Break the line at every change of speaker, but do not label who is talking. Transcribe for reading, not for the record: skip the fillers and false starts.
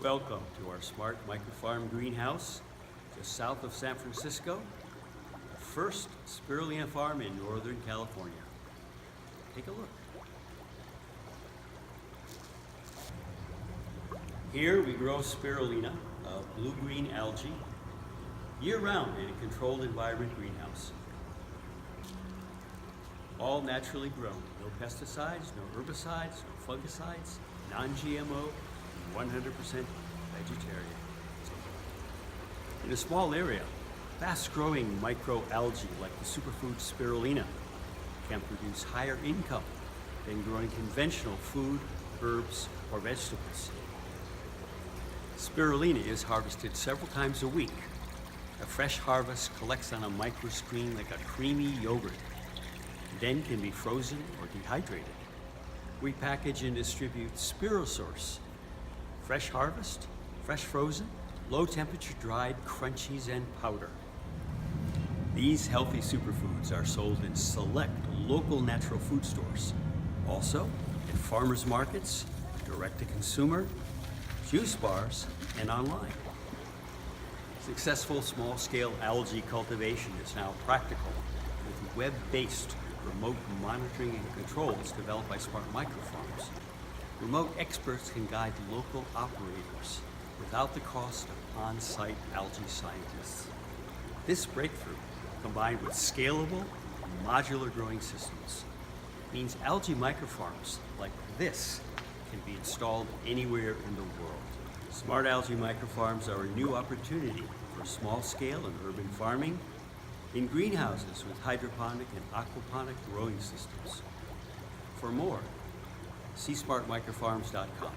Welcome to our Smart Microfarm greenhouse just south of San Francisco, the first spirulina farm in Northern California. Take a look. Here we grow spirulina, a blue-green algae, year-round in a controlled environment greenhouse. All naturally grown, no pesticides, no herbicides, no fungicides, non-GMO, 100% vegetarian. In a small area, fast-growing microalgae like the superfood spirulina can produce higher income than growing conventional food, herbs, or vegetables. Spirulina is harvested several times a week. A fresh harvest collects on a microscreen like a creamy yogurt, then can be frozen or dehydrated. We package and distribute SpiruSource. Fresh harvest, fresh frozen, low temperature dried crunchies and powder. These healthy superfoods are sold in select local natural food stores. Also at farmers markets, direct to consumer, juice bars, and online. Successful small-scale algae cultivation is now practical with web-based remote monitoring and controls developed by Smart Microfarms. Remote experts can guide local operators without the cost of on-site algae scientists. This breakthrough, combined with scalable, modular growing systems, means algae microfarms like this can be installed anywhere in the world. Smart algae microfarms are a new opportunity for small-scale and urban farming in greenhouses with hydroponic and aquaponic growing systems. For more, see smartmicrofarms.com.